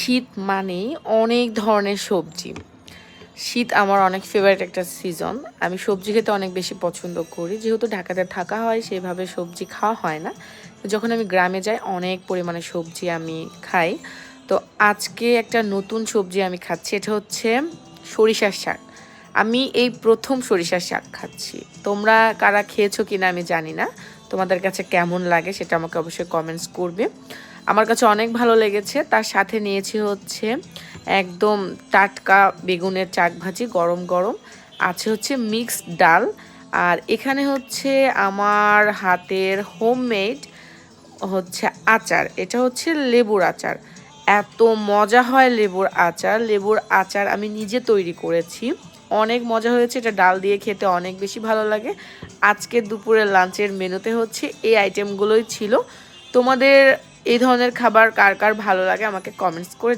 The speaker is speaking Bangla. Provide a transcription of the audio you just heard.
শীত মানেই অনেক ধরনের সবজি। শীত আমার অনেক ফেভারিট একটা সিজন। আমি সবজি খেতে অনেক বেশি পছন্দ করি। যেহেতু ঢাকাতে থাকা হয় সেভাবে সবজি খাওয়া হয় না। যখন আমি গ্রামে যাই অনেক পরিমাণে সবজি আমি খাই। তো আজকে একটা নতুন সবজি আমি খাচ্ছি। এটা হচ্ছে সরিষার শাক। আমি এই ১ম সরিষার শাক খাচ্ছি। তোমরা কারা খেয়েছো কিনা আমি জানি না। তোমাদের কাছে কেমন লাগে সেটা আমাকে অবশ্যই কমেন্টস করবে। আমার কাছে অনেক ভালো লেগেছে। তার সাথে নিয়েছি হচ্ছে একদম টাটকা বেগুনের চাক ভাজি গরম গরম, আছে হচ্ছে মিক্সড ডাল, আর এখানে হচ্ছে আমার হাতের হোমমেড হচ্ছে আচার। এটা হচ্ছে লেবুর আচার। এত মজা হয় লেবুর আচার। লেবুর আচার আমি নিজে তৈরি করেছি, অনেক মজা হয়েছে। এটা ডাল দিয়ে খেতে অনেক বেশি ভালো লাগে। আজকে দুপুরের লাঞ্চের মেনুতে হচ্ছে এই আইটেমগুলোই ছিল। তোমাদের এই ধরনের খাবার কার কার ভালো লাগে আমাকে কমেন্টস করে